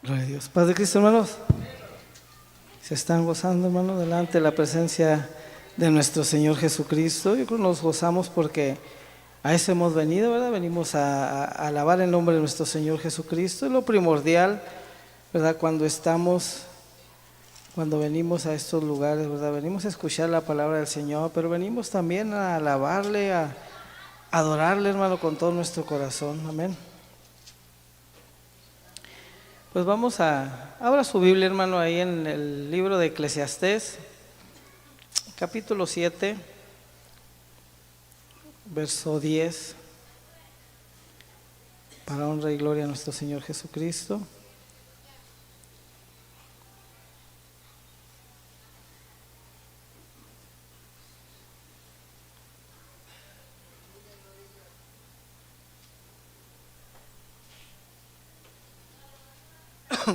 Gloria a Dios. Paz de Cristo, hermanos. Se están gozando, hermanos, delante de la presencia de nuestro Señor Jesucristo. Yo creo que nos gozamos porque a eso hemos venido, ¿verdad? Venimos a alabar el nombre de nuestro Señor Jesucristo. Es lo primordial, ¿verdad? Cuando venimos a estos lugares, ¿verdad? Venimos a escuchar la palabra del Señor, pero venimos también a alabarle, a adorarle, hermano, con todo nuestro corazón. Amén. Pues abra su Biblia, hermano, ahí en el libro de Eclesiastés, capítulo 7, verso 10, para honra y gloria a nuestro Señor Jesucristo.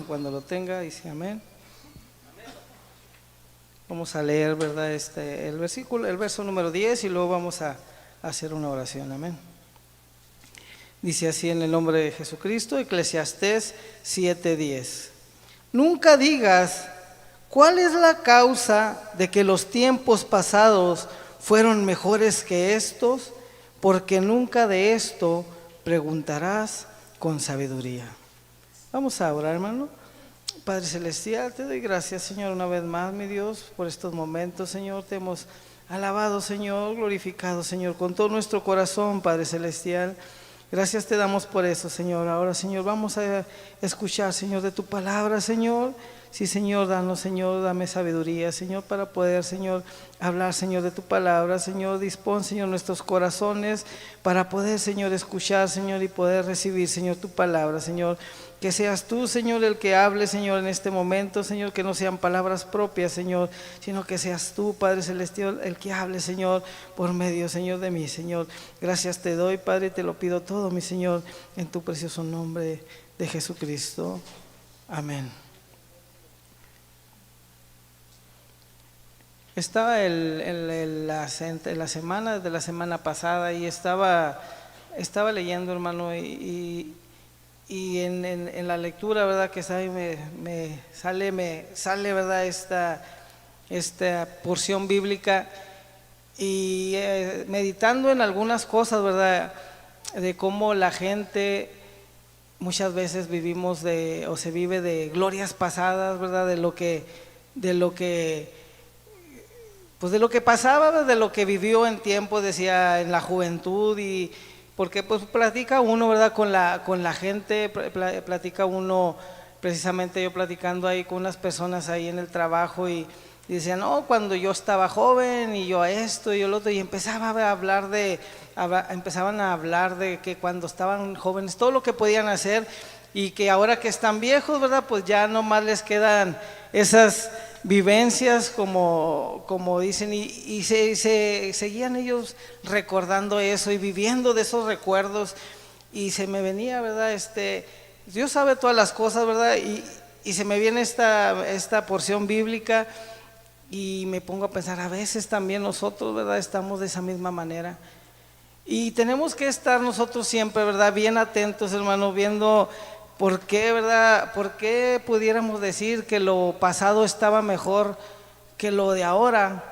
Cuando lo tenga, dice amén. Vamos a leer, ¿verdad? El verso número 10 y luego vamos a hacer una oración, amén. Dice así en el nombre de Jesucristo, Eclesiastés 7:10. Nunca digas, ¿cuál es la causa de que los tiempos pasados fueron mejores que estos? Porque nunca de esto preguntarás con sabiduría. Vamos a orar, hermano. Padre Celestial, te doy gracias, Señor, una vez más, mi Dios, por estos momentos, Señor. Te hemos alabado, Señor, glorificado, Señor, con todo nuestro corazón, Padre Celestial. Gracias te damos por eso, Señor. Ahora, Señor, vamos a escuchar, Señor, de tu palabra, Señor. Sí, Señor, danos, Señor, dame sabiduría, Señor, para poder, Señor, hablar, Señor, de tu palabra, Señor. Dispón, Señor, nuestros corazones para poder, Señor, escuchar, Señor, y poder recibir, Señor, tu palabra, Señor. Que seas tú, Señor, el que hable, Señor, en este momento, Señor, que no sean palabras propias, Señor, sino que seas tú, Padre Celestial, el que hable, Señor, por medio, Señor, de mí, Señor. Gracias te doy, Padre, te lo pido todo, mi Señor, en tu precioso nombre de Jesucristo. Amén. Estaba la semana, de la semana pasada, y estaba leyendo, hermano, y en la lectura, ¿verdad? Que me sale, ¿verdad? Esta porción bíblica, y meditando en algunas cosas, ¿verdad? De cómo la gente muchas veces se vive de glorias pasadas, ¿verdad? De lo que pasaba, de lo que vivió en tiempo, decía, en la juventud, y porque pues platica uno, ¿verdad? Con la gente, platica uno, precisamente yo platicando ahí con unas personas ahí en el trabajo, y decían, no, cuando yo estaba joven y yo esto y yo lo otro, y empezaban a hablar de que cuando estaban jóvenes todo lo que podían hacer, y que ahora que están viejos, ¿verdad? Pues ya nomás les quedan esas vivencias, como dicen, y se seguían ellos recordando eso y viviendo de esos recuerdos, y se me venía, ¿verdad? Dios sabe todas las cosas, ¿verdad? Y se me viene esta porción bíblica, y me pongo a pensar, a veces también nosotros, ¿verdad? Estamos de esa misma manera, y tenemos que estar nosotros siempre, ¿verdad? Bien atentos, hermano, viendo por qué, ¿verdad? ¿Por qué pudiéramos decir que lo pasado estaba mejor que lo de ahora,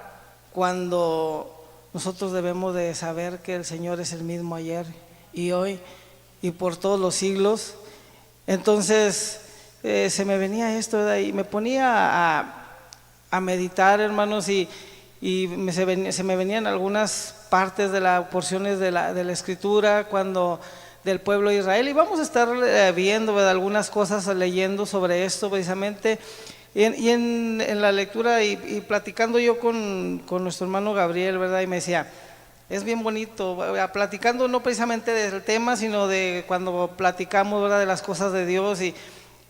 cuando nosotros debemos de saber que el Señor es el mismo ayer y hoy y por todos los siglos? Entonces se me venía esto, ¿verdad? Y me ponía a meditar, hermanos, y se me venían algunas partes de las porciones de la escritura del pueblo de Israel, y vamos a estar viendo, ¿verdad? Algunas cosas, leyendo sobre esto precisamente, y en la lectura, y platicando yo con nuestro hermano Gabriel, ¿verdad? Y me decía, es bien bonito, platicando no precisamente del tema, sino de cuando platicamos, ¿verdad? De las cosas de Dios, y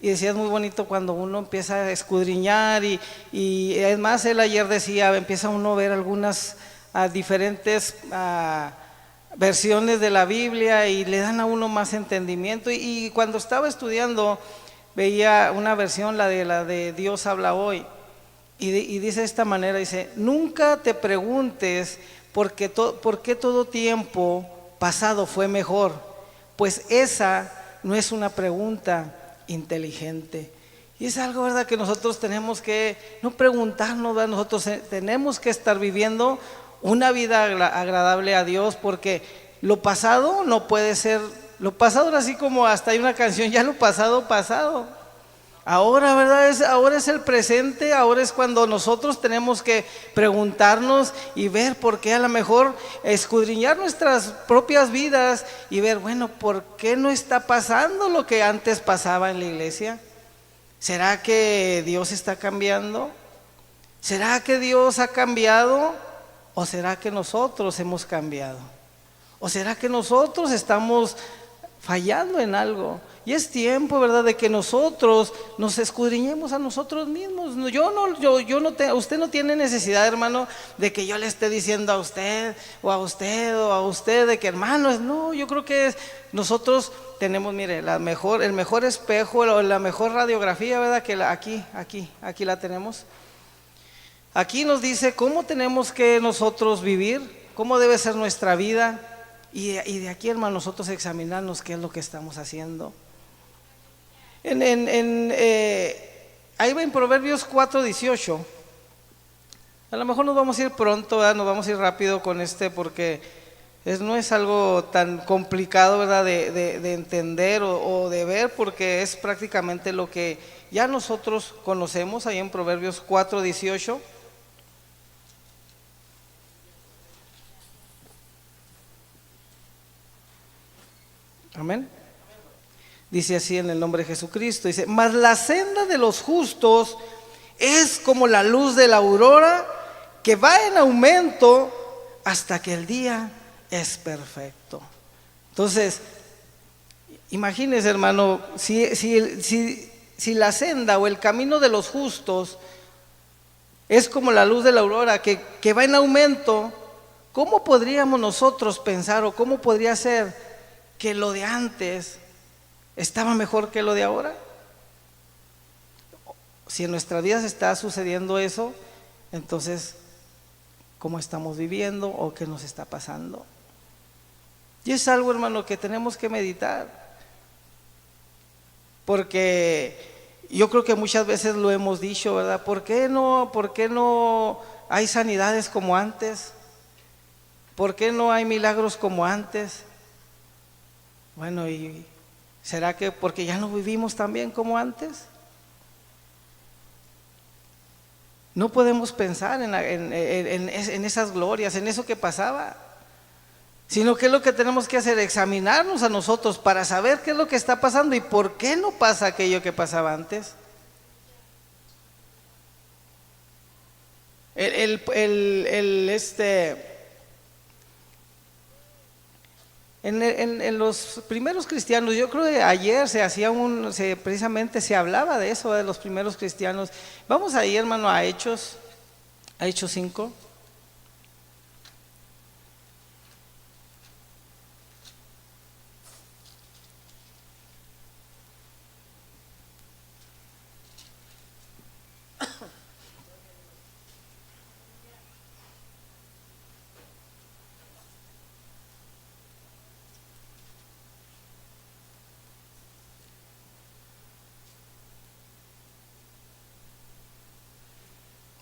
decía, es muy bonito cuando uno empieza a escudriñar, y es más, él ayer decía, empieza uno a ver algunas diferentes versiones de la Biblia, y le dan a uno más entendimiento, y cuando estaba estudiando veía una versión, la de Dios habla hoy, y dice de esta manera, dice, nunca te preguntes por qué todo tiempo pasado fue mejor, pues esa no es una pregunta, inteligente. Y es algo, ¿verdad?, que nosotros tenemos que no preguntarnos, ¿verdad? Nosotros tenemos que estar viviendo una vida agradable a Dios, porque lo pasado no puede ser, lo pasado era así como hasta hay una canción, ya lo pasado, pasado. Ahora, ¿verdad? Ahora es el presente, ahora es cuando nosotros tenemos que preguntarnos y ver por qué, a lo mejor escudriñar nuestras propias vidas y ver, bueno, ¿por qué no está pasando lo que antes pasaba en la iglesia? ¿Será que Dios está cambiando? ¿Será que Dios ha cambiado? ¿O será que nosotros hemos cambiado? ¿O será que nosotros estamos fallando en algo? Y es tiempo, ¿verdad?, de que nosotros nos escudriñemos a nosotros mismos. Usted no tiene necesidad, hermano, de que yo le esté diciendo a usted o a usted de que, hermanos, no, yo creo que nosotros tenemos, mire, el mejor espejo, la mejor radiografía, ¿verdad?, que aquí la tenemos. Aquí nos dice cómo tenemos que nosotros vivir, cómo debe ser nuestra vida, y de aquí, hermano, nosotros examinarnos qué es lo que estamos haciendo. Ahí va en Proverbios 4:18. A lo mejor nos vamos a ir pronto, ¿verdad? Nos vamos a ir rápido con porque no es algo tan complicado, ¿verdad?, de entender o de ver, porque es prácticamente lo que ya nosotros conocemos. Ahí en Proverbios 4:18. Amén. Dice así en el nombre de Jesucristo, dice: mas la senda de los justos es como la luz de la aurora, que va en aumento hasta que el día es perfecto. Entonces, imagínese, hermano, si la senda o el camino de los justos es como la luz de la aurora que va en aumento, ¿cómo podríamos nosotros pensar, o cómo podría ser que lo de antes estaba mejor que lo de ahora? Si en nuestras vidas está sucediendo eso, entonces, ¿cómo estamos viviendo o qué nos está pasando? Y es algo, hermano, que tenemos que meditar, porque yo creo que muchas veces lo hemos dicho, ¿verdad? ¿Por qué no hay sanidades como antes? ¿Por qué no hay milagros como antes? Bueno, ¿y será que porque ya no vivimos tan bien como antes? No podemos pensar en esas glorias, en eso que pasaba, sino que es lo que tenemos que hacer, examinarnos a nosotros para saber qué es lo que está pasando y por qué no pasa aquello que pasaba antes. En los primeros cristianos, yo creo que ayer precisamente se hablaba de eso, de los primeros cristianos. Vamos ahí, hermano, a Hechos 5.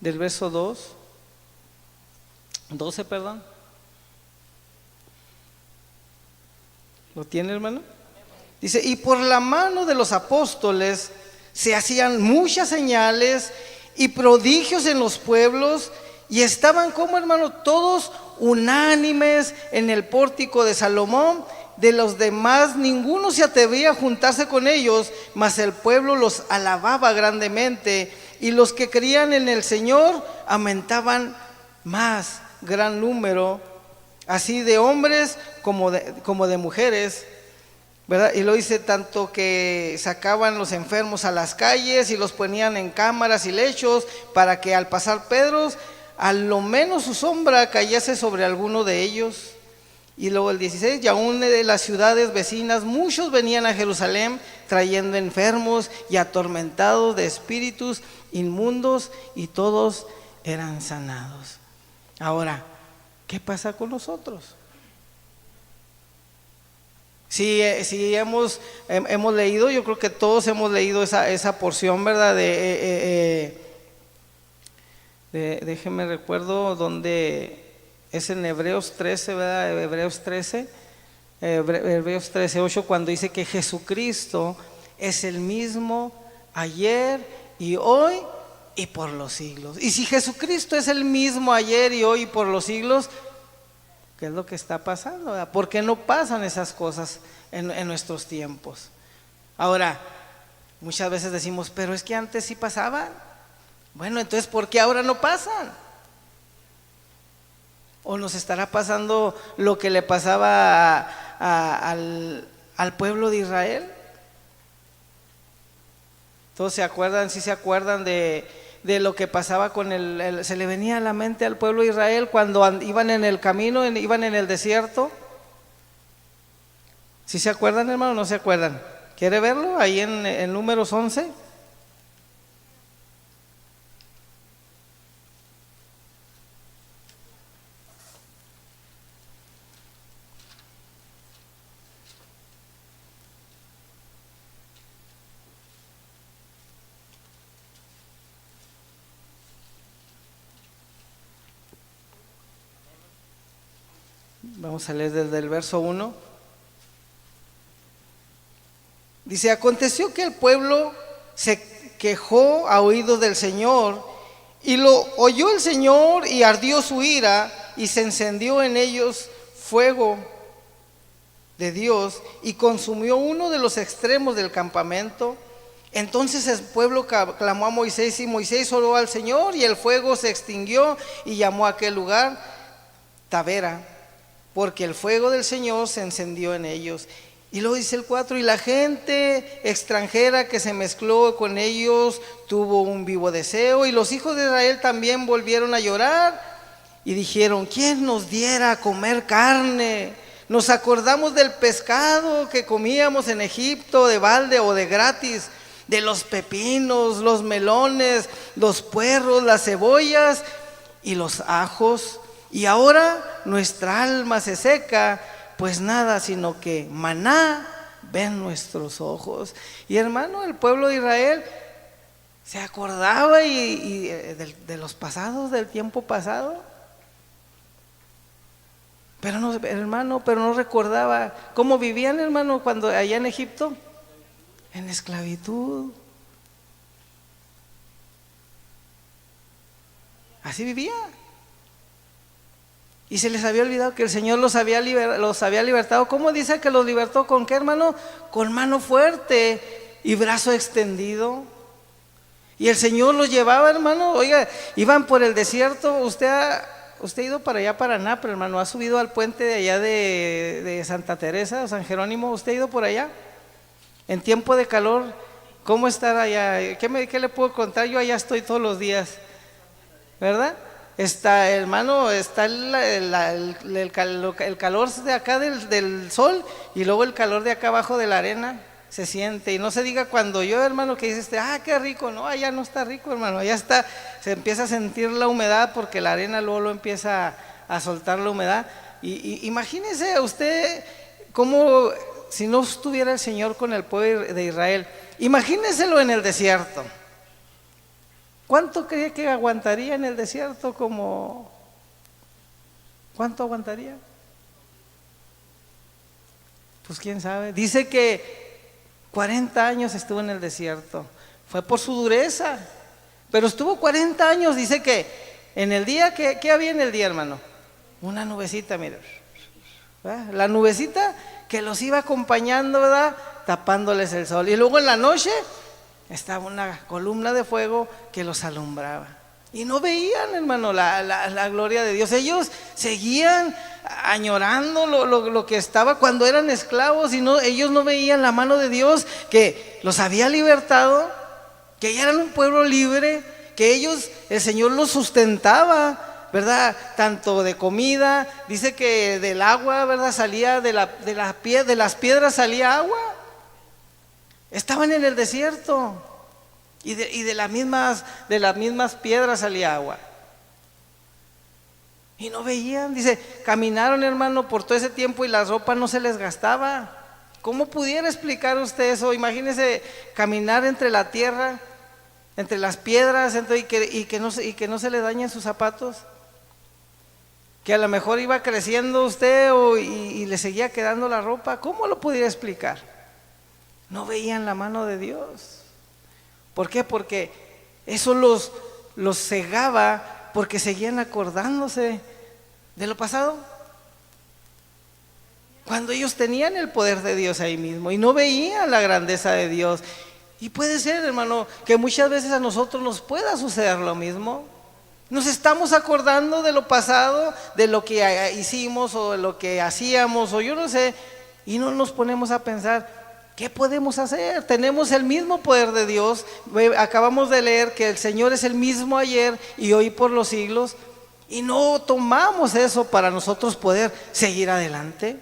Del verso 12, perdón. ¿Lo tiene, hermano? Dice: y por la mano de los apóstoles se hacían muchas señales y prodigios en los pueblos, y estaban, como, hermano, todos unánimes en el pórtico de Salomón. De los demás ninguno se atrevía a juntarse con ellos, mas el pueblo los alababa grandemente, y los que creían en el Señor aumentaban más gran número, así de hombres como de mujeres, ¿verdad? Y lo dice, tanto que sacaban los enfermos a las calles y los ponían en cámaras y lechos, para que al pasar Pedro, a lo menos su sombra cayese sobre alguno de ellos. Y luego el 16: y aún de las ciudades vecinas muchos venían a Jerusalén trayendo enfermos y atormentados de espíritus inmundos, y todos eran sanados. Ahora, ¿qué pasa con nosotros? Sí, sí hemos leído, yo creo que todos hemos leído esa porción, ¿verdad? Déjeme recuerdo donde es en Hebreos 13, ¿verdad? Hebreos 13, 8, cuando dice que Jesucristo es el mismo ayer y hoy y por los siglos. Y si Jesucristo es el mismo ayer y hoy y por los siglos, ¿qué es lo que está pasando, verdad? ¿Por qué no pasan esas cosas en nuestros tiempos? Ahora, muchas veces decimos, pero es que antes sí pasaban. Bueno, entonces, ¿por qué ahora no pasan? ¿O nos estará pasando lo que le pasaba al pueblo de Israel? ¿Todos se acuerdan? ¿Sí se acuerdan de lo que pasaba con se le venía a la mente al pueblo de Israel cuando iban en el camino, iban en el desierto? ¿Sí se acuerdan, hermano? ¿No se acuerdan? ¿Quiere verlo? Ahí en Números 11. Vamos a leer desde el verso 1. Dice, aconteció que el pueblo se quejó a oídos del Señor, y lo oyó el Señor, y ardió su ira, y se encendió en ellos fuego de Dios, y consumió uno de los extremos del campamento. Entonces el pueblo clamó a Moisés, y Moisés oró al Señor, y el fuego se extinguió, y llamó a aquel lugar Tabera, porque el fuego del Señor se encendió en ellos. Y luego dice el 4, y la gente extranjera que se mezcló con ellos tuvo un vivo deseo, y los hijos de Israel también volvieron a llorar y dijeron, ¿quién nos diera a comer carne? Nos acordamos del pescado que comíamos en Egipto de balde o de gratis, de los pepinos, los melones, los puerros, las cebollas y los ajos. Y ahora nuestra alma se seca, pues nada sino que maná ven nuestros ojos. Y hermano, el pueblo de Israel se acordaba de los pasados, del tiempo pasado, pero no, hermano, pero no recordaba cómo vivían, hermano, cuando allá en Egipto, en esclavitud. Así vivía. Y se les había olvidado que el Señor los había libertado. ¿Cómo dice que los libertó? ¿Con qué, hermano? Con mano fuerte y brazo extendido. Y el Señor los llevaba, hermano. Oiga, iban por el desierto. Usted ha ido para allá, para Napra, hermano. Ha subido al puente de allá de Santa Teresa o San Jerónimo. ¿Usted ha ido por allá? En tiempo de calor, ¿cómo estar allá? ¿Qué le puedo contar? Yo allá estoy todos los días, ¿verdad? Está, hermano, está el calor de acá del sol, y luego el calor de acá abajo de la arena se siente. Y no se diga cuando yo, hermano, que dices, qué rico. No, allá no está rico, hermano. Allá está, se empieza a sentir la humedad, porque la arena luego lo empieza a soltar la humedad. Y imagínese usted cómo, si no estuviera el Señor con el pueblo de Israel, imagíneselo en el desierto. ¿Cuánto cree que aguantaría en el desierto? ¿Cuánto aguantaría? Pues quién sabe. Dice que 40 años estuvo en el desierto. Fue por su dureza, pero estuvo 40 años. Dice que en el día, ¿qué había en el día, hermano? Una nubecita, mira. ¿Verdad? La nubecita que los iba acompañando, ¿verdad? Tapándoles el sol. Y luego en la noche estaba una columna de fuego que los alumbraba. Y no veían, hermano, la gloria de Dios. Ellos seguían añorando lo que estaba cuando eran esclavos, y ellos no veían la mano de Dios que los había libertado, que ya eran un pueblo libre, que el Señor los sustentaba, ¿verdad? Tanto de comida, dice que del agua, ¿verdad? Salía de las piedras salía agua. Estaban en el desierto, y de las mismas piedras salía agua. Y no veían, dice, caminaron, hermano, por todo ese tiempo, y la ropa no se les gastaba. ¿Cómo pudiera explicar usted eso? Imagínese caminar entre la tierra, entre las piedras, y que no se le dañen sus zapatos. Que a lo mejor iba creciendo usted y le seguía quedando la ropa. ¿Cómo lo pudiera explicar? No veían la mano de Dios. ¿Por qué? Porque eso los cegaba, porque seguían acordándose de lo pasado, cuando ellos tenían el poder de Dios ahí mismo y no veían la grandeza de Dios. Y puede ser, hermano, que muchas veces a nosotros nos pueda suceder lo mismo. Nos estamos acordando de lo pasado, de lo que hicimos o de lo que hacíamos o yo no sé, y no nos ponemos a pensar, ¿qué podemos hacer? Tenemos el mismo poder de Dios. Acabamos de leer que el Señor es el mismo ayer y hoy por los siglos, y no tomamos eso para nosotros poder seguir adelante.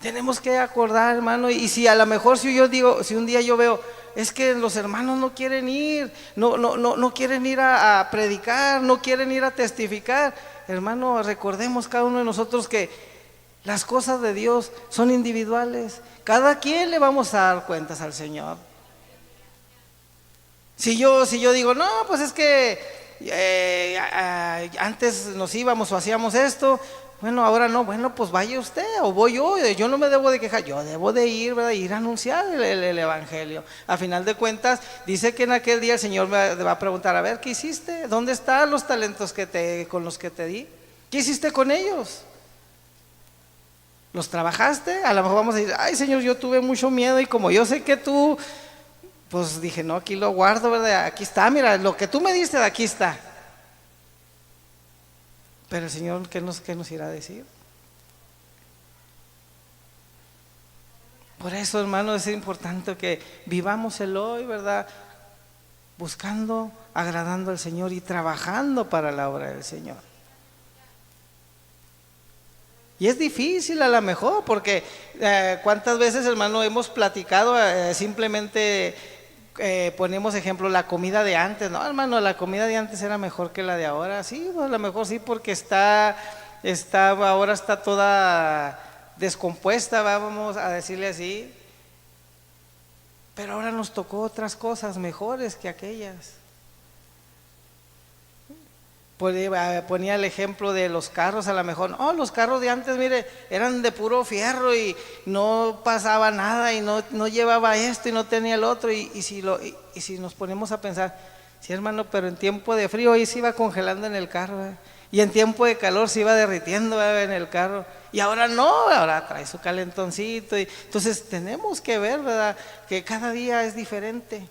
Tenemos que acordar, hermano, y si a lo mejor si un día yo veo, es que los hermanos no quieren ir, no quieren ir a predicar, no quieren ir a testificar, hermano, recordemos cada uno de nosotros que las cosas de Dios son individuales. Cada quien le vamos a dar cuentas al Señor. Si yo digo, no, pues es que antes nos íbamos o hacíamos esto, bueno, ahora no, bueno, pues vaya usted o voy yo no me debo de quejar, yo debo de ir, ¿verdad? Ir a anunciar el evangelio. A final de cuentas, dice que en aquel día el Señor me va a preguntar, a ver, ¿qué hiciste? ¿Dónde están los talentos con los que te di? ¿Qué hiciste con ellos? ¿Los trabajaste? A lo mejor vamos a decir, ay Señor, yo tuve mucho miedo y como yo sé que tú, pues dije, no, aquí lo guardo, ¿verdad? Aquí está, mira, lo que tú me diste, de aquí está. Pero el Señor, ¿qué nos irá a decir? Por eso, hermano, es importante que vivamos el hoy, ¿verdad? Buscando, agradando al Señor y trabajando para la obra del Señor. Y es difícil a lo mejor, porque cuántas veces, hermano, hemos platicado, simplemente ponemos ejemplo, la comida de antes, no, hermano, la comida de antes era mejor que la de ahora. Sí, pues a lo mejor sí, porque ahora está toda descompuesta, vamos a decirle así, pero ahora nos tocó otras cosas mejores que aquellas. Ponía el ejemplo de los carros, a lo mejor, no, los carros de antes, mire, eran de puro fierro y no pasaba nada y no llevaba esto y no tenía el otro, y si nos ponemos a pensar, sí, hermano, pero en tiempo de frío ahí se iba congelando en el carro, y en tiempo de calor se iba derritiendo en el carro, y ahora no, ahora trae su calentoncito, y entonces tenemos que ver, ¿verdad?, que cada día es diferente,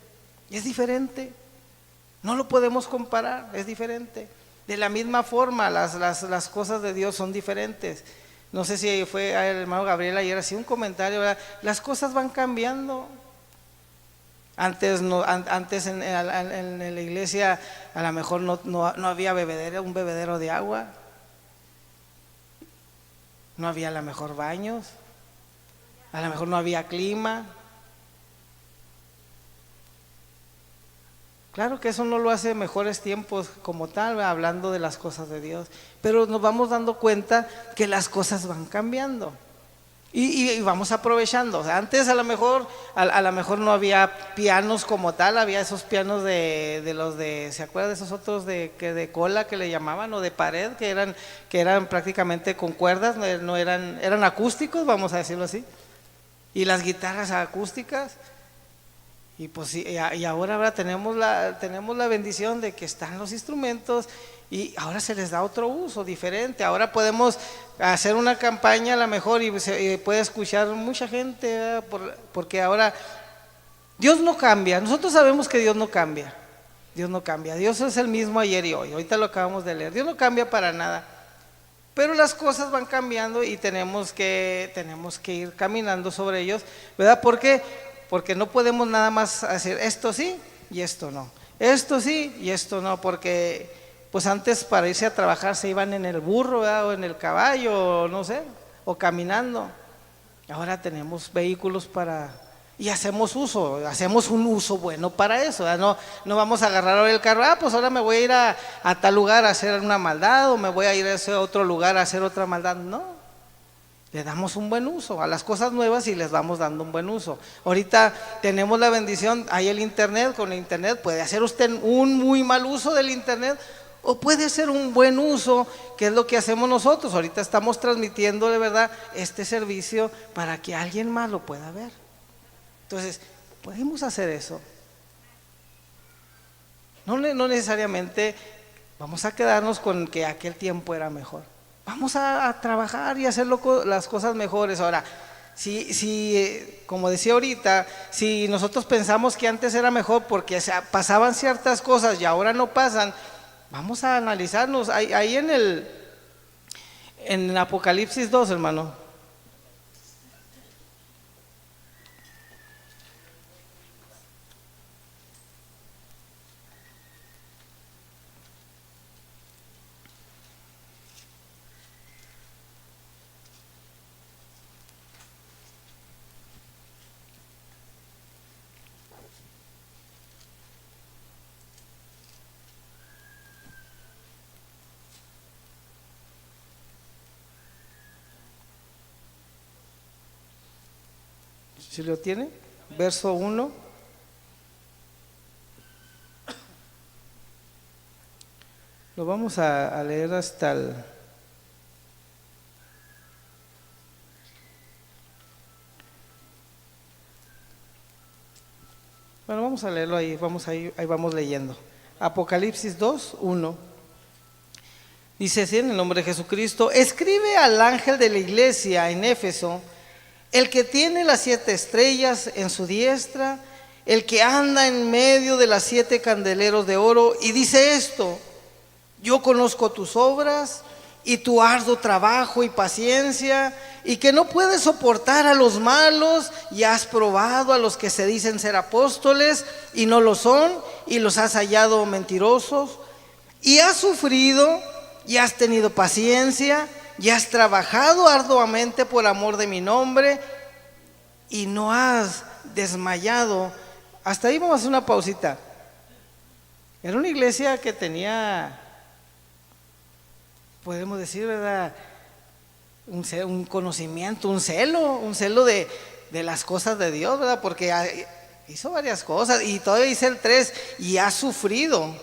no lo podemos comparar, es diferente. De la misma forma, las cosas de Dios son diferentes. No sé si fue el hermano Gabriel ayer, hacía un comentario, ¿verdad? Las cosas van cambiando. Antes en la iglesia a lo mejor no había un bebedero de agua, no había a lo mejor baños, a lo mejor no había clima. Claro que eso no lo hace mejores tiempos como tal, hablando de las cosas de Dios, pero nos vamos dando cuenta que las cosas van cambiando y vamos aprovechando. O sea, antes a lo mejor no había pianos como tal, había esos pianos ¿se acuerdan de esos otros de cola que le llamaban, o de pared, que eran prácticamente con cuerdas, no eran acústicos, vamos a decirlo así, y las guitarras acústicas? Y pues y ahora tenemos la bendición de que están los instrumentos y ahora se les da otro uso diferente. Ahora podemos hacer una campaña a lo mejor y puede escuchar mucha gente, ¿verdad? Porque ahora Dios no cambia. Nosotros sabemos que Dios no cambia. Dios es el mismo ayer y hoy. Ahorita lo acabamos de leer. Dios no cambia para nada. Pero las cosas van cambiando y tenemos que ir caminando sobre ellos, ¿verdad? Porque no podemos nada más hacer esto sí y esto no, esto sí y esto no, porque pues antes para irse a trabajar se iban en el burro, ¿verdad? O en el caballo, o no sé, o caminando. Ahora tenemos vehículos y hacemos un uso bueno para eso, ¿verdad? No vamos a agarrar ahora el carro, pues ahora me voy a ir a tal lugar a hacer una maldad, o me voy a ir a ese otro lugar a hacer otra maldad. No, Le damos un buen uso a las cosas nuevas y les vamos dando un buen uso. Ahorita tenemos la bendición, hay el internet, con el internet puede hacer usted un muy mal uso del internet o puede hacer un buen uso, que es lo que hacemos nosotros. Ahorita estamos transmitiendo de verdad este servicio para que alguien más lo pueda ver. Entonces, podemos hacer eso. No necesariamente vamos a quedarnos con que aquel tiempo era mejor. Vamos a trabajar y hacer las cosas mejores. Ahora, si como decía ahorita, si nosotros pensamos que antes era mejor porque pasaban ciertas cosas y ahora no pasan, vamos a analizarnos. Ahí en Apocalipsis 2, hermano. Si lo tiene, verso 1. Lo vamos a leer hasta el... Bueno, vamos a leerlo ahí, ahí vamos leyendo. Apocalipsis 2:1. Dice así en el nombre de Jesucristo: escribe al ángel de la iglesia en Éfeso, el que tiene las 7 estrellas en su diestra, el que anda en medio de las 7 candeleros de oro, y dice esto: yo conozco tus obras y tu arduo trabajo y paciencia, y que no puedes soportar a los malos, y has probado a los que se dicen ser apóstoles y no lo son, y los has hallado mentirosos, y has sufrido y has tenido paciencia y has trabajado arduamente por amor de mi nombre y no has desmayado. Hasta ahí vamos a hacer una pausita. Era una iglesia que tenía, podemos decir, ¿verdad?, un conocimiento, un celo de las cosas de Dios, ¿verdad? Porque hizo varias cosas y todavía dice el 3, y has sufrido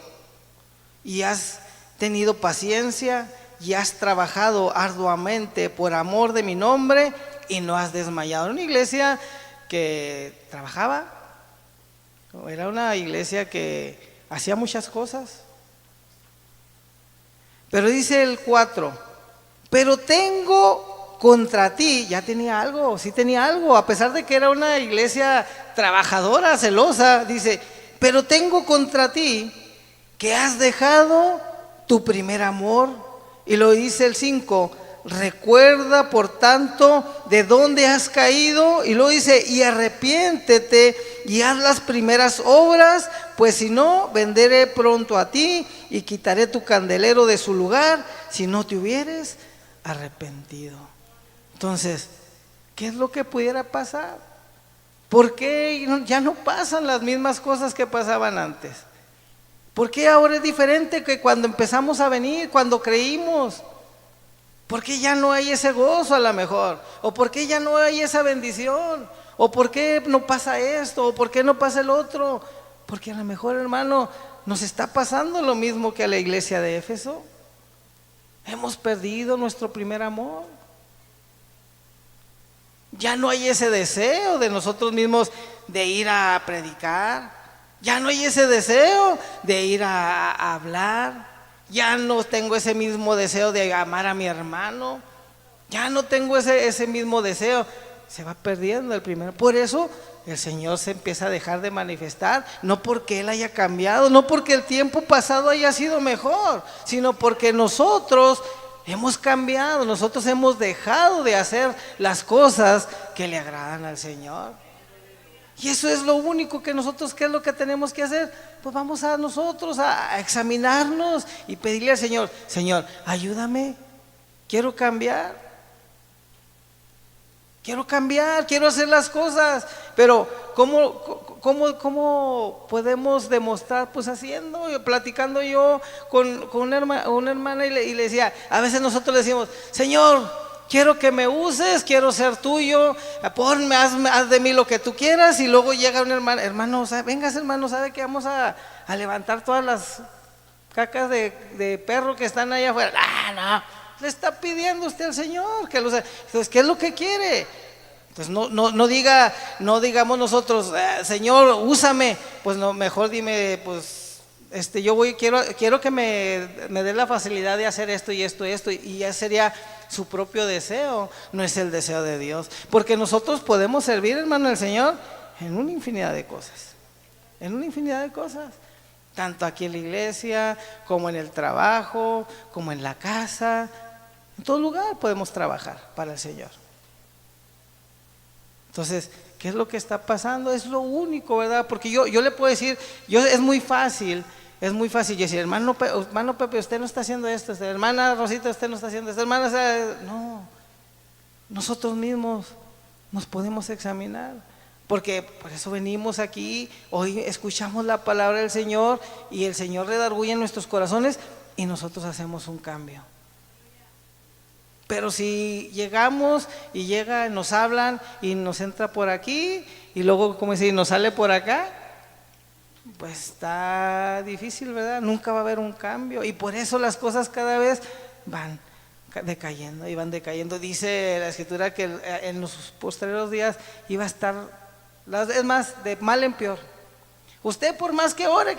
y has tenido paciencia y has trabajado arduamente por amor de mi nombre y no has desmayado. Era una iglesia que trabajaba, era una iglesia que hacía muchas cosas. Pero dice el 4, pero tengo contra ti, ya tenía algo, sí tenía algo, a pesar de que era una iglesia trabajadora, celosa, dice, pero tengo contra ti que has dejado tu primer amor. Y lo dice el 5, recuerda por tanto de dónde has caído, y luego dice, y arrepiéntete y haz las primeras obras, pues si no, venderé pronto a ti y quitaré tu candelero de su lugar, si no te hubieres arrepentido. Entonces, ¿qué es lo que pudiera pasar? ¿Por qué ya no pasan las mismas cosas que pasaban antes? ¿Por qué ahora es diferente que cuando empezamos a venir, cuando creímos? ¿Por qué ya no hay ese gozo a lo mejor? ¿O por qué ya no hay esa bendición? ¿O por qué no pasa esto? ¿O por qué no pasa el otro? Porque a lo mejor, hermano, nos está pasando lo mismo que a la iglesia de Éfeso. Hemos perdido nuestro primer amor. Ya no hay ese deseo de nosotros mismos de ir a predicar. Ya no hay ese deseo de ir a hablar. Ya no tengo ese mismo deseo de amar a mi hermano. Ya no tengo ese mismo deseo. Se va perdiendo el primero. Por eso el Señor se empieza a dejar de manifestar. No porque Él haya cambiado, no porque el tiempo pasado haya sido mejor, sino porque nosotros hemos cambiado. Nosotros hemos dejado de hacer las cosas que le agradan al Señor. Y eso es lo único que nosotros, ¿qué es lo que tenemos que hacer? Pues vamos a nosotros a examinarnos y pedirle al Señor: Señor, ayúdame, quiero cambiar, quiero hacer las cosas. Pero ¿cómo podemos demostrar? Pues haciendo, platicando yo con una hermana y le decía, a veces nosotros le decimos: Señor, quiero que me uses, quiero ser tuyo, ponme, haz de mí lo que tú quieras. Y luego llega un hermano, hermano, vengas hermano, ¿sabe que vamos a levantar todas las cacas de perro que están allá afuera? No, le está pidiendo usted al Señor que los... Entonces, ¿qué es lo que quiere? Entonces no digamos nosotros, Señor, úsame. Pues no, mejor dime, pues quiero que me dé la facilidad de hacer esto y esto y esto, y ya sería su propio deseo, no es el deseo de Dios. Porque nosotros podemos servir, hermano, al Señor en una infinidad de cosas, tanto aquí en la iglesia, como en el trabajo, como en la casa, en todo lugar podemos trabajar para el Señor. Entonces, ¿qué es lo que está pasando? Es lo único, ¿verdad? Porque yo le puedo decir, es muy fácil yo decir, hermano Pepe, usted no está haciendo esto, hermana Rosita, usted no está haciendo esto, hermana, no, nosotros mismos nos podemos examinar, porque por eso venimos aquí, hoy escuchamos la palabra del Señor y el Señor redarguye en nuestros corazones y nosotros hacemos un cambio. Pero si llegamos y nos hablan y nos entra por aquí y luego, como decir, nos sale por acá, pues está difícil, ¿verdad? Nunca va a haber un cambio, y por eso las cosas cada vez van decayendo y van decayendo. Dice la Escritura que en los posteriores días iba a estar, es más, de mal en peor. Usted por más que ore,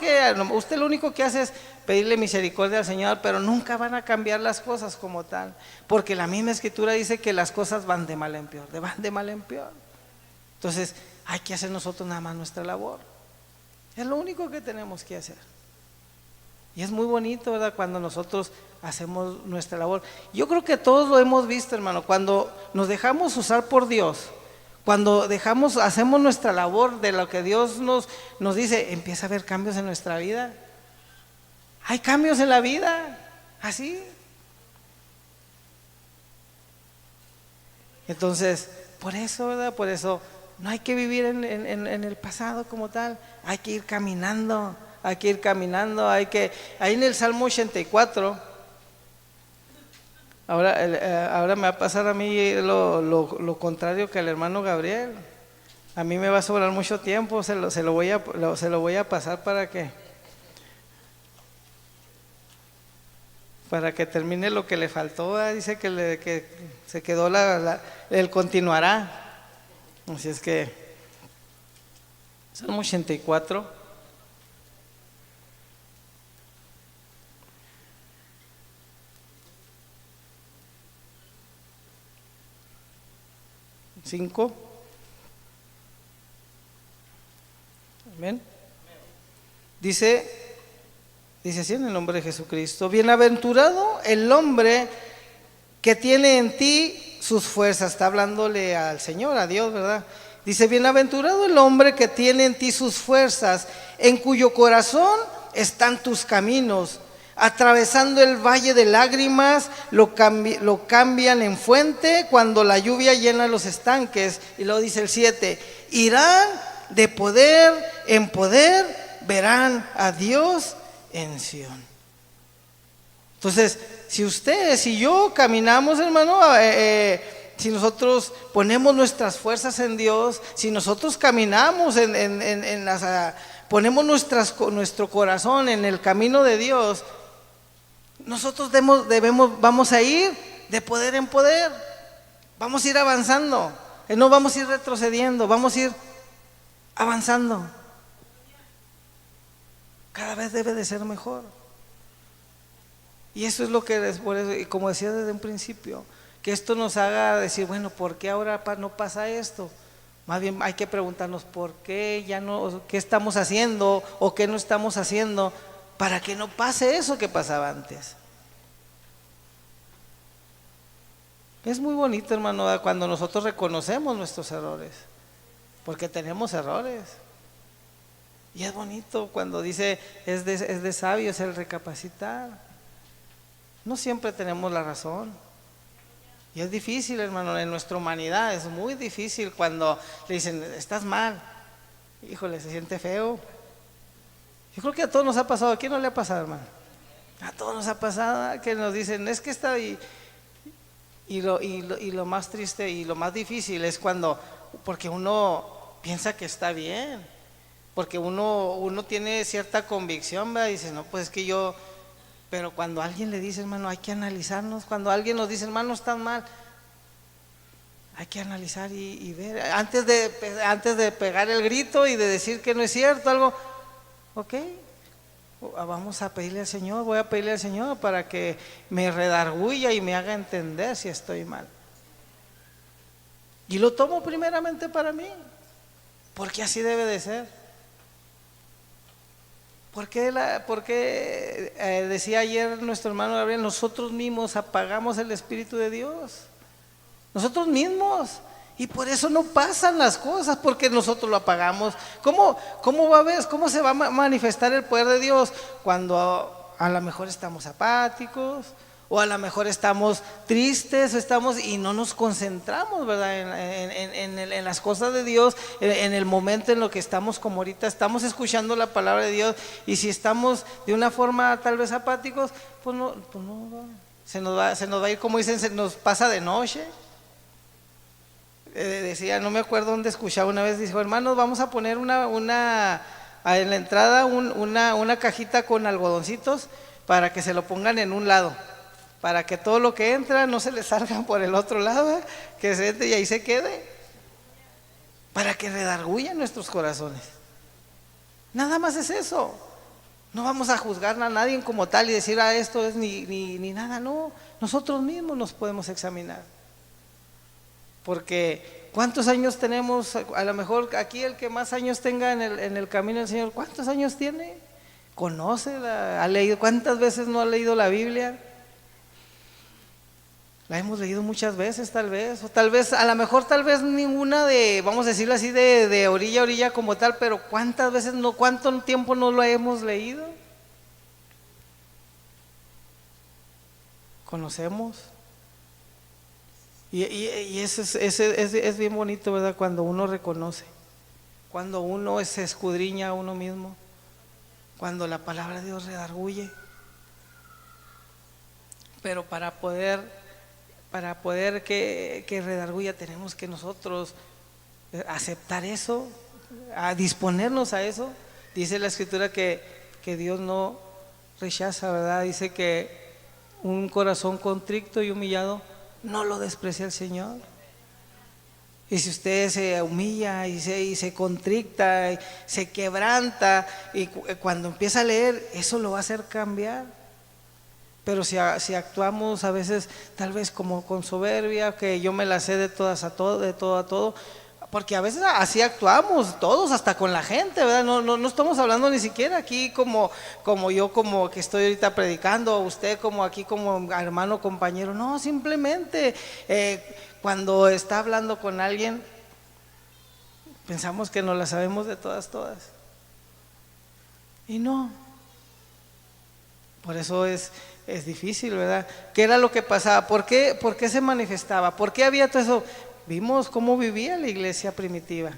usted lo único que hace es pedirle misericordia al Señor, pero nunca van a cambiar las cosas como tal, porque la misma Escritura dice que las cosas van de mal en peor, Entonces hay que hacer nosotros nada más nuestra labor, es lo único que tenemos que hacer. Y es muy bonito, ¿verdad?, cuando nosotros hacemos nuestra labor. Yo creo que todos lo hemos visto, hermano, cuando nos dejamos usar por Dios, cuando hacemos nuestra labor de lo que Dios nos dice, empieza a haber cambios en nuestra vida. Hay cambios en la vida, así. Entonces, por eso, ¿verdad? Por eso no hay que vivir en el pasado como tal, hay que ir caminando, ahí en el Salmo 84, ahora me va a pasar a mí lo contrario que al hermano Gabriel. A mí me va a sobrar mucho tiempo, se lo voy a pasar para que termine lo que le faltó, ¿verdad? Dice que se quedó el continuará. Así es que Salmo 84, cinco. Amén. Dice así en el nombre de Jesucristo: bienaventurado el hombre que tiene en ti sus fuerzas. Está hablándole al Señor, a Dios, ¿verdad? Dice: bienaventurado el hombre que tiene en ti sus fuerzas, en cuyo corazón están tus caminos. Atravesando el valle de lágrimas, lo cambian en fuente cuando la lluvia llena los estanques. Y luego dice el 7: irán de poder en poder, verán a Dios en Sión. Entonces, si yo caminamos, hermano, si nosotros ponemos nuestras fuerzas en Dios, si nosotros caminamos ponemos nuestro corazón en el camino de Dios, nosotros vamos a ir de poder en poder, vamos a ir avanzando, no vamos a ir retrocediendo, vamos a ir avanzando. Cada vez debe de ser mejor. Y eso es lo que, como decía desde un principio, que esto nos haga decir, bueno, ¿por qué ahora no pasa esto? Más bien hay que preguntarnos por qué qué estamos haciendo o qué no estamos haciendo para que no pase eso que pasaba antes. Es muy bonito, hermano, cuando nosotros reconocemos nuestros errores, porque tenemos errores. Y es bonito cuando dice, es de sabios el recapacitar. No siempre tenemos la razón. Y es difícil, hermano, en nuestra humanidad es muy difícil cuando le dicen, estás mal. Híjole, se siente feo. Yo creo que a todos nos ha pasado. ¿A quién no le ha pasado, hermano? A todos nos ha pasado que nos dicen, es que está ahí. Y lo más triste y lo más difícil es cuando, porque uno piensa que está bien, porque uno tiene cierta convicción, ¿verdad? Y dice, no, pues es que yo, pero cuando alguien le dice, hermano, hay que analizarnos, cuando alguien nos dice, hermano, están mal, hay que analizar y ver, antes de pegar el grito y de decir que no es cierto, algo, ok, vamos a pedirle al Señor, voy a pedirle al Señor para que me redarguya y me haga entender si estoy mal. Y lo tomo primeramente para mí, porque así debe de ser. Porque decía ayer nuestro hermano Gabriel, nosotros mismos apagamos el Espíritu de Dios, nosotros mismos, y por eso no pasan las cosas, porque nosotros lo apagamos. ¿Cómo va a ver, cómo se va a manifestar el poder de Dios? Cuando a lo mejor estamos apáticos, o a lo mejor estamos tristes, y no nos concentramos, ¿verdad? En las cosas de Dios, en el momento en lo que estamos, como ahorita estamos escuchando la palabra de Dios, y si estamos de una forma tal vez apáticos, pues no se nos va a ir, como dicen, se nos pasa de noche. Decía, no me acuerdo dónde escuchaba una vez, dijo, hermanos, vamos a poner en la entrada una cajita con algodoncitos para que se lo pongan en un lado, para que todo lo que entra no se le salga por el otro lado, que se entre y ahí se quede, para que redarguyan nuestros corazones. Nada más es eso. No vamos a juzgar a nadie como tal y decir, esto es ni nada, no. Nosotros mismos nos podemos examinar. Porque ¿cuántos años tenemos? A lo mejor aquí el que más años tenga en el camino del Señor, ¿cuántos años tiene? ¿Conoce? ¿Ha leído? ¿Cuántas veces no ha leído la Biblia? La hemos leído muchas veces tal vez, o tal vez, a lo mejor tal vez ninguna vamos a decirlo así, de orilla a orilla como tal, pero ¿cuántas veces no, cuánto tiempo no lo hemos leído? ¿Conocemos? Y eso es bien bonito, ¿verdad? Cuando uno reconoce, cuando uno se escudriña a uno mismo, cuando la palabra de Dios redarguye. Pero para poder que redarguya, tenemos que nosotros aceptar eso, a disponernos a eso. Dice la Escritura que Dios no rechaza, ¿verdad? Dice que un corazón contrito y humillado no lo desprecia el Señor. Y si usted se humilla y se contricta, y se quebranta, y cuando empieza a leer, eso lo va a hacer cambiar. Pero si actuamos a veces tal vez como con soberbia, que yo me la sé de todas a todo, de todo a todo, porque a veces así actuamos todos, hasta con la gente, ¿verdad? No estamos hablando ni siquiera aquí como yo, como que estoy ahorita predicando, o usted como aquí como hermano, compañero. No, simplemente cuando está hablando con alguien, pensamos que nos la sabemos de todas. Y no. Por eso es difícil, ¿verdad? ¿Qué era lo que pasaba? ¿Por qué se manifestaba? ¿Por qué había todo eso? Vimos cómo vivía la iglesia primitiva.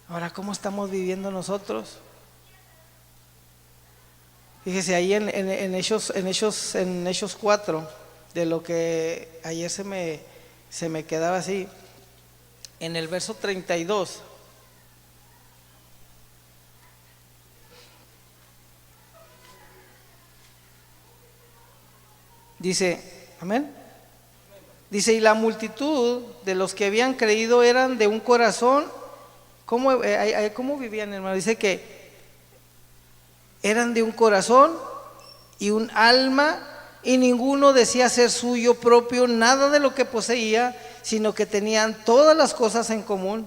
Ahora, ¿cómo estamos viviendo nosotros? Fíjese ahí en Hechos 4, de lo que ayer se me quedaba así, en el verso 32. Dice, amén. Dice, y la multitud de los que habían creído eran de un corazón. ¿Cómo vivían, hermano? Dice que eran de un corazón y un alma, y ninguno decía ser suyo propio nada de lo que poseía, sino que tenían todas las cosas en común.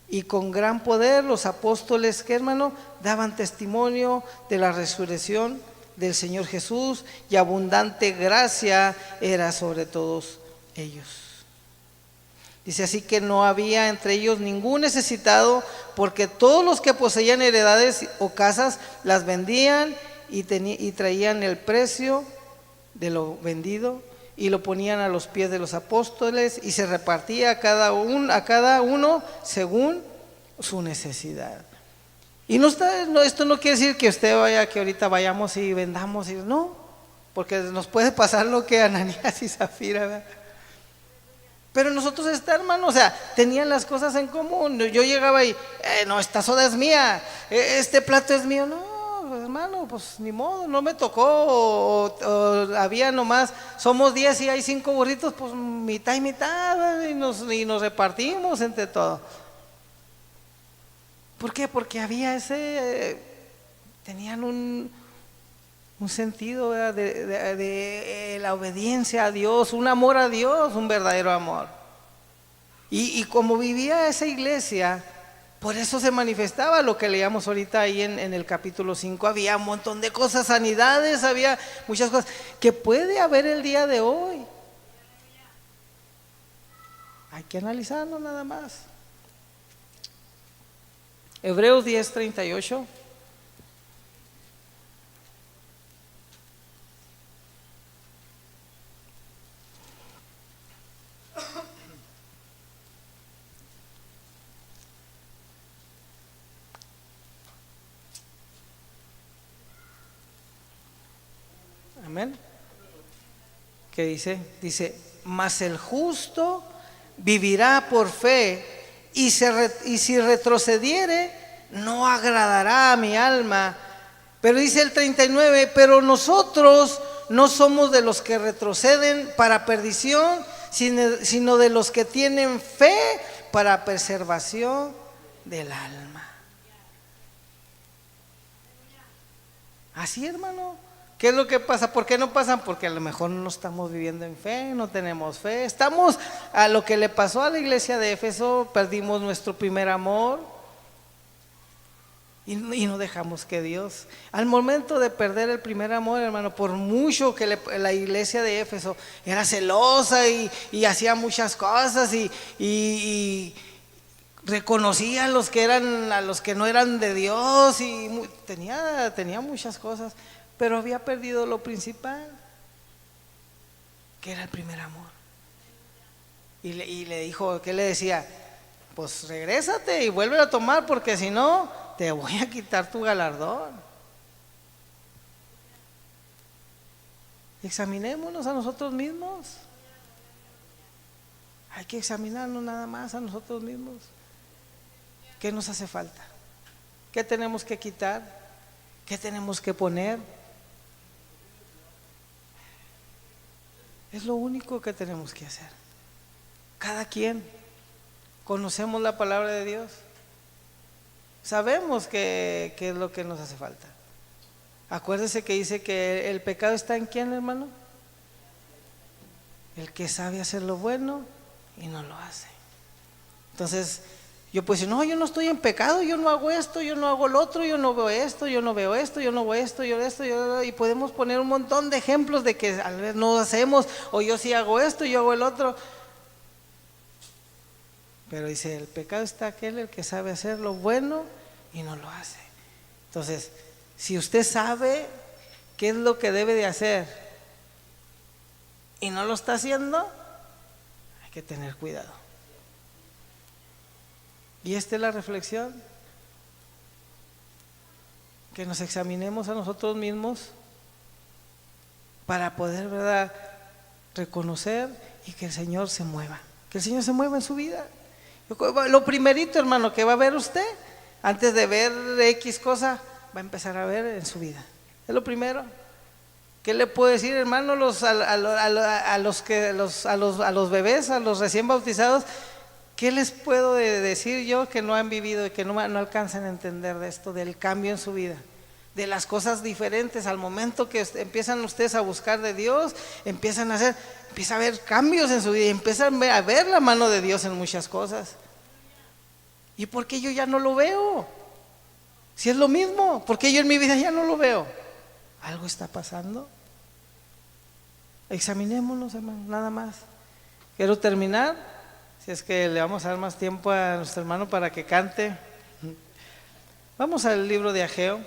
Y con gran poder los apóstoles, ¿qué, hermano? Daban testimonio de la resurrección del Señor Jesús, y abundante gracia era sobre todos ellos. Dice, así que no había entre ellos ningún necesitado, porque todos los que poseían heredades o casas las vendían y traían el precio de lo vendido y lo ponían a los pies de los apóstoles, y se repartía a cada uno según su necesidad. Y esto no quiere decir que usted vaya, que ahorita vayamos y vendamos, no, porque nos puede pasar lo que a Ananías y Zafira, ¿verdad? Pero nosotros, hermano, o sea, tenían las cosas en común. Yo llegaba y, no, esta soda es mía, este plato es mío. No, pues, hermano, pues ni modo, no me tocó. O había nomás, somos 10 y hay 5 burritos, pues mitad y mitad, y nos repartimos entre todos. ¿Por qué? Porque había tenían un sentido, ¿verdad?, de la obediencia a Dios, un amor a Dios, un verdadero amor. Y como vivía esa iglesia, por eso se manifestaba lo que leíamos ahorita ahí en el capítulo 5. Había un montón de cosas, sanidades, había muchas cosas que puede haber el día de hoy. Hay que analizarlo nada más. Hebreos 10:38. Amén. ¿Qué dice? Dice, mas el justo vivirá por fe, y si retrocediere, no agradará a mi alma. Pero dice el 39, pero nosotros no somos de los que retroceden para perdición, sino de los que tienen fe para preservación del alma. Así, hermano. ¿Qué es lo que pasa? ¿Por qué no pasan? Porque a lo mejor no estamos viviendo en fe, no tenemos fe. Estamos a lo que le pasó a la iglesia de Éfeso, perdimos nuestro primer amor y no dejamos que Dios. Al momento de perder el primer amor, hermano, por mucho que la iglesia de Éfeso era celosa y hacía muchas cosas y reconocía a los que no eran de Dios y tenía muchas cosas. Pero había perdido lo principal, que era el primer amor. Y le dijo, ¿qué le decía? Pues regrésate y vuelve a tomar, porque si no, te voy a quitar tu galardón. Examinémonos a nosotros mismos. Hay que examinarnos nada más a nosotros mismos. ¿Qué nos hace falta? ¿Qué tenemos que quitar? ¿Qué tenemos que poner? Es lo único que tenemos que hacer. Cada quien conocemos la palabra de Dios. Sabemos qué es lo que nos hace falta. Acuérdese que dice que el pecado está en quién, hermano. El que sabe hacer lo bueno y no lo hace. Entonces, yo pues no, yo no estoy en pecado, yo no hago esto, yo no hago lo otro, yo no veo esto, yo no veo esto, yo no veo esto, y podemos poner un montón de ejemplos de que a veces no hacemos, o yo sí hago esto, yo hago el otro. Pero dice, el pecado está aquel el que sabe hacer lo bueno y no lo hace. Entonces, si usted sabe qué es lo que debe de hacer y no lo está haciendo, hay que tener cuidado. Y esta es la reflexión, que nos examinemos a nosotros mismos para poder, ¿verdad?, reconocer y que el Señor se mueva, que el Señor se mueva en su vida. Lo primerito, hermano, que va a ver usted, antes de ver X cosa, va a empezar a ver en su vida. Es lo primero. ¿Qué le puedo decir, hermano, a los bebés, a los recién bautizados? ¿Qué les puedo decir yo que no han vivido y que no alcanzan a entender de esto, del cambio en su vida? De las cosas diferentes, al momento que empiezan ustedes a buscar de Dios, empieza a haber cambios en su vida, empiezan a ver la mano de Dios en muchas cosas. ¿Y por qué yo ya no lo veo? Si es lo mismo, ¿por qué yo en mi vida ya no lo veo? ¿Algo está pasando? Examinémonos, hermano, nada más. Quiero terminar. Si es que le vamos a dar más tiempo a nuestro hermano para que cante. Vamos al libro de Ageo.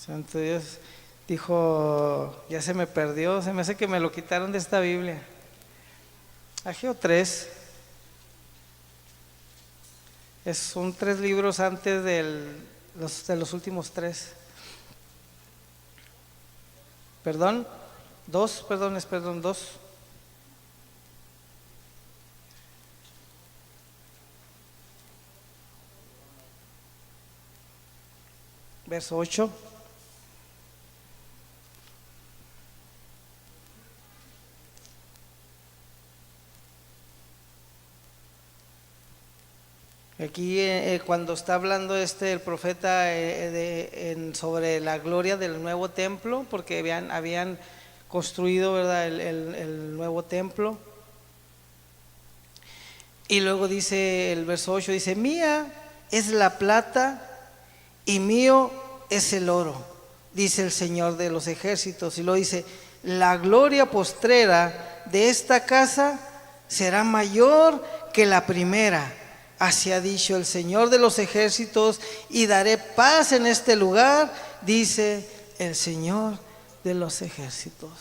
Santo Dios. Dijo, ya se me perdió, se me hace que me lo quitaron de esta Biblia. Ageo 3. Son 3 libros antes de los últimos 3. Perdón, 2, perdón, 2. Verso 8. Aquí cuando está hablando el profeta sobre la gloria del nuevo templo, porque habían construido, ¿verdad?, el nuevo templo. Y luego dice el verso 8, dice, mía es la plata y mío es el oro, dice el Señor de los ejércitos. Y luego dice, la gloria postrera de esta casa será mayor que la primera. Así ha dicho el Señor de los ejércitos, y daré paz en este lugar, dice el Señor de los ejércitos.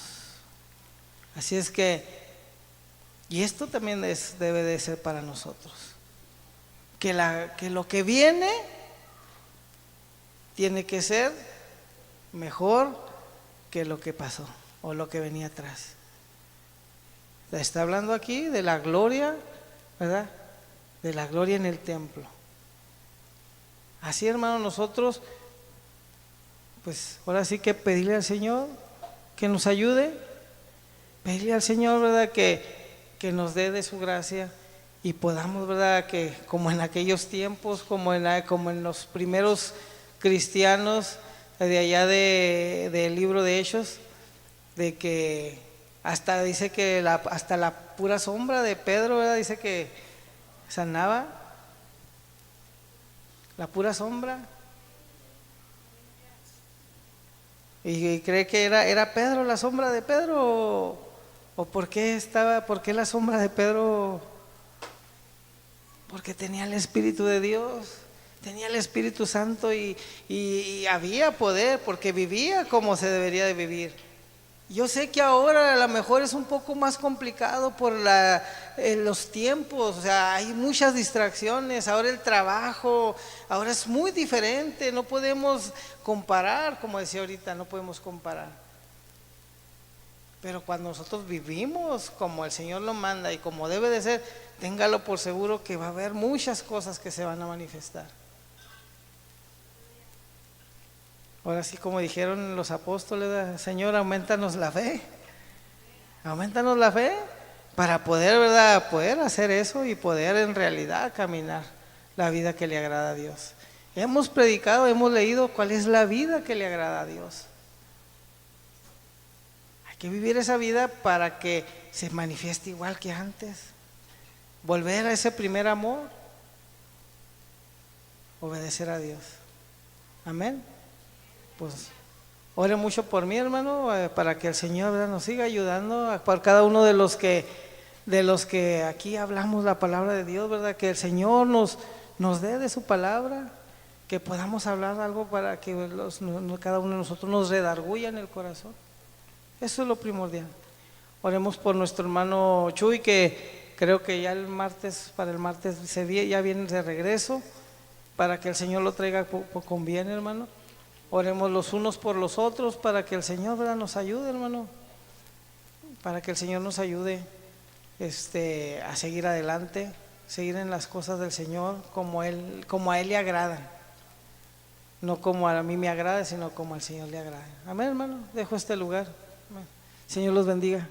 Así es que, y esto también debe de ser para nosotros, que lo que viene tiene que ser mejor que lo que pasó o lo que venía atrás. Está hablando aquí de la gloria, ¿verdad?, de la gloria en el templo. Así, hermano, nosotros pues ahora sí que pedirle al Señor que nos ayude, pedirle al Señor, ¿verdad?, que nos dé de su gracia y podamos, ¿verdad?, que como en aquellos tiempos, como en los primeros cristianos de allá del libro de Hechos, de que hasta dice que hasta la pura sombra de Pedro, ¿verdad?, dice que sanaba, la pura sombra. Y cree que era Pedro, la sombra de Pedro, o por qué la sombra de Pedro. Porque tenía el Espíritu de Dios, tenía el Espíritu Santo y había poder, porque vivía como se debería de vivir. Yo sé que ahora a lo mejor es un poco más complicado por los tiempos, o sea, hay muchas distracciones, ahora el trabajo, ahora es muy diferente, no podemos comparar, como decía ahorita, no podemos comparar. Pero cuando nosotros vivimos como el Señor lo manda y como debe de ser, téngalo por seguro que va a haber muchas cosas que se van a manifestar. Ahora sí, como dijeron los apóstoles, Señor, aumentanos la fe para poder, ¿verdad?, poder hacer eso y poder en realidad caminar la vida que le agrada a Dios. Hemos predicado, hemos leído cuál es la vida que le agrada a Dios. Hay que vivir esa vida para que se manifieste igual que antes, volver a ese primer amor, obedecer a Dios. Amén. Pues ore mucho por mí, hermano, para que el Señor, ¿verdad?, nos siga ayudando por cada uno de los que aquí hablamos la palabra de Dios, ¿verdad?, que el Señor nos dé de su palabra, que podamos hablar algo para que cada uno de nosotros nos redarguya en el corazón. Eso es lo primordial. Oremos por nuestro hermano Chuy, que creo que ya para el martes ya viene de regreso, para que el Señor lo traiga con bien, hermano. Oremos los unos por los otros para que el Señor, ¿verdad?, nos ayude, hermano, para que el Señor nos ayude a seguir adelante, seguir en las cosas del Señor como a Él le agrada, no como a mí me agrada, sino como al Señor le agrada. Amén, hermano. Dejo este lugar. Amén. Señor los bendiga.